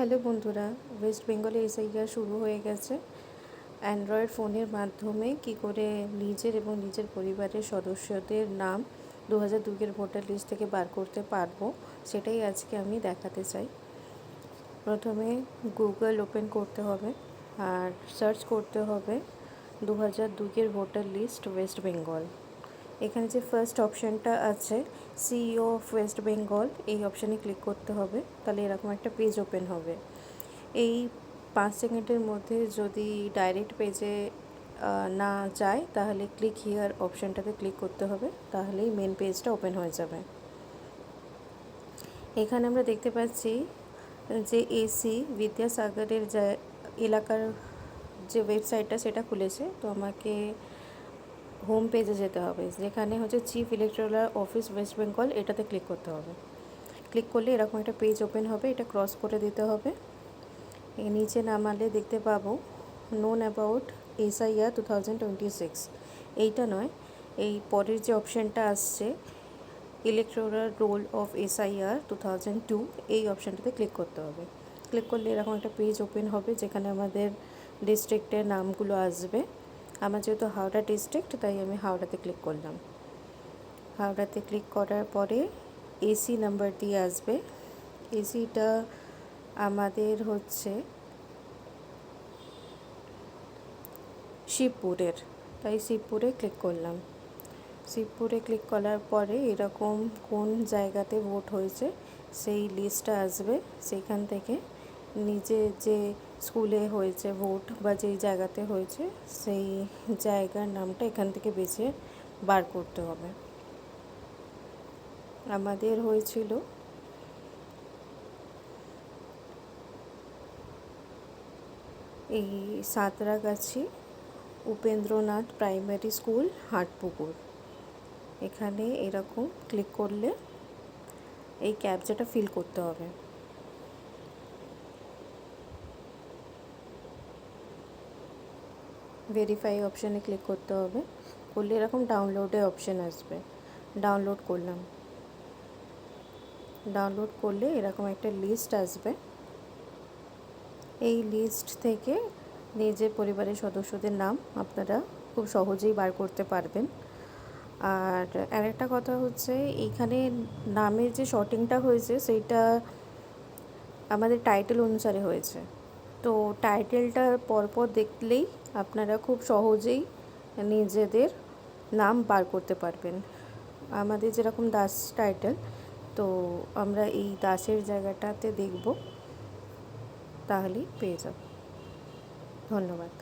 Hello বন্ধুরা, West বেঙ্গলে SIR শুরু হয়ে গেছে। অ্যান্ড্রয়েড ফোনের মাধ্যমে কি করে নিজের এবং নিজের পরিবারের সদস্যদের নাম 2002-এর ভোটার লিস্ট থেকে বার করতে পারবো, সেটাই আজকে আমি দেখাতে চাই। প্রথমে গুগল ওপেন করতে হবে আর সার্চ করতে হবে 2002-এর ভোটার লিস্ট ওয়েস্ট বেঙ্গল। এখানে যে ফার্স্ট অপশানটা আছে সিইও অফ ওয়েস্ট বেঙ্গল, এই অপশানে ক্লিক করতে হবে। তাহলে এরকম একটা পেজ ওপেন হবে। এই 5 সেকেন্ডের মধ্যে যদি ডাইরেক্ট পেজে না যায় তাহলে ক্লিক হিয়ার অপশানটাতে ক্লিক করতে হবে, তাহলেই মেন পেজটা ওপেন হয়ে যাবে। এখানে আমরা দেখতে পাচ্ছি যে এসি বিদ্যাসাগরের যে এলাকার যে ওয়েবসাইটটা সেটা খুলেছে। তো আমাকে হোম পেজে যেতে হবে, যেখানে হচ্ছে chief electoral office West Bengal, এটাতে ক্লিক করতে হবে। ক্লিক করলে এরকম একটা পেজ ওপেন হবে, এটা ক্রস করে দিতে হবে। নিচে নামালে দেখতে পাবো নোন অ্যাবাউট এসআইআর 2026। এইটা নয়, এই পরের যে অপশানটা আসছে ইলেকটোরাল রোল অফ এসআইআর 2002, এই অপশানটাতে ক্লিক করতে হবে। ক্লিক করলে এরকম একটা পেজ ওপেন হবে, যেখানে আমাদের ডিস্ট্রিক্টের নামগুলো আসবে। আমার যেহেতু হাওড়া ডিস্ট্রিক্ট, তাই আমি হাওড়াতে ক্লিক করলাম। হাওড়াতে ক্লিক করার পরে এসি নাম্বার দিয়ে আসবে। এসিটা আমাদের হচ্ছে শিবপুরের, তাই শিবপুরে ক্লিক করলাম। শিবপুরে ক্লিক করার পরে এরকম কোন জায়গাতে ভোট হয়েছে সেই লিস্টটা আসবে। সেইখান থেকে নিজে যে স্কুলে হয়েছে ভোট বা যেই জায়গাতে হয়েছে সেই জায়গার নামটা এখান থেকে বেছে বার করতে হবে। আমাদের হয়েছিল এই সাঁতরাগাছি উপেন্দ্রনাথ প্রাইমারি স্কুল, হাটপুকুর। এখানে এরকম ক্লিক করলে এই ক্যাপচাটা ফিল করতে হবে। ভেরিফাই অপশানে ক্লিক করতে হবে। করলে এরকম ডাউনলোডে অপশান আসবে। ডাউনলোড করলাম। ডাউনলোড করলে এরকম একটা লিস্ট আসবে। এই লিস্ট থেকে নিজের পরিবারের সদস্যদের নাম আপনারা খুব সহজেই বার করতে পারবেন। আর আরেকটা কথা হচ্ছে, এইখানে নামের যে শর্টিংটা হয়েছে সেইটা আমাদের টাইটেল অনুসারে হয়েছে। তো টাইটেলটা পরপর দেখলেই আপনারা খুব সহজেই নিজেদের নাম বার করতে পারবেন। আমাদের যেরকম দাস টাইটেল, তো আমরা এই দাসের জায়গাটাতে দেখব, তাহলেই পেয়ে যাব। ধন্যবাদ।